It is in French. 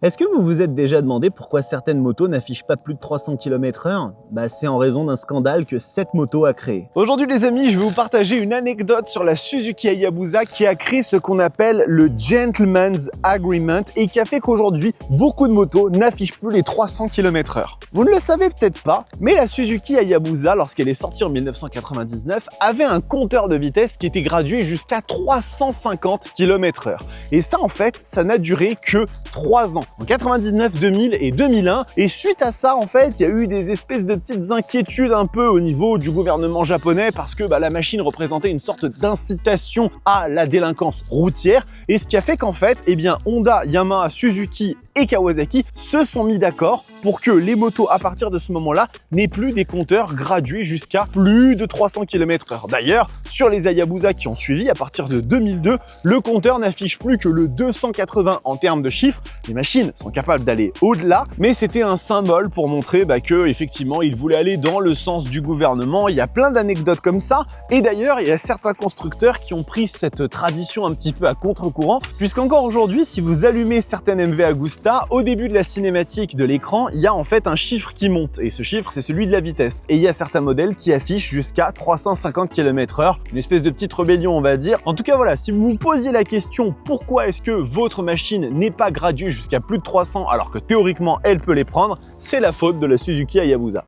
Est-ce que vous vous êtes déjà demandé pourquoi certaines motos n'affichent pas plus de 300 km/h? C'est en raison d'un scandale que cette moto a créé. Aujourd'hui les amis, je vais vous partager une anecdote sur la Suzuki Hayabusa qui a créé ce qu'on appelle le Gentleman's Agreement et qui a fait qu'aujourd'hui, beaucoup de motos n'affichent plus les 300 km/h. Vous ne le savez peut-être pas, mais la Suzuki Hayabusa, lorsqu'elle est sortie en 1999, avait un compteur de vitesse qui était gradué jusqu'à 350 km/h. Et ça en fait, ça n'a duré que 3 ans. En 99, 2000 et 2001. Et suite à ça, en fait, il y a eu des espèces de petites inquiétudes un peu au niveau du gouvernement japonais parce que la machine représentait une sorte d'incitation à la délinquance routière. Et ce qui a fait qu'en fait, Honda, Yamaha, Suzuki et Kawasaki se sont mis d'accord pour que les motos à partir de ce moment-là n'aient plus des compteurs gradués jusqu'à plus de 300 km/h. D'ailleurs, sur les Hayabusa qui ont suivi, à partir de 2002, le compteur n'affiche plus que le 280 en termes de chiffres. Les machines sont capables d'aller au-delà, mais c'était un symbole pour montrer que effectivement, ils voulaient aller dans le sens du gouvernement. Il y a plein d'anecdotes comme ça. Et d'ailleurs, il y a certains constructeurs qui ont pris cette tradition un petit peu à contre-courant, puisqu'encore aujourd'hui, si vous allumez certaines MV Agusta, au début de la cinématique de l'écran, il y a en fait un chiffre qui monte. Et ce chiffre, c'est celui de la vitesse. Et il y a certains modèles qui affichent jusqu'à 350 km/h. Une espèce de petite rébellion, on va dire. En tout cas, voilà, si vous vous posiez la question pourquoi est-ce que votre machine n'est pas graduée jusqu'à plus de 300 alors que théoriquement elle peut les prendre, c'est la faute de la Suzuki Hayabusa.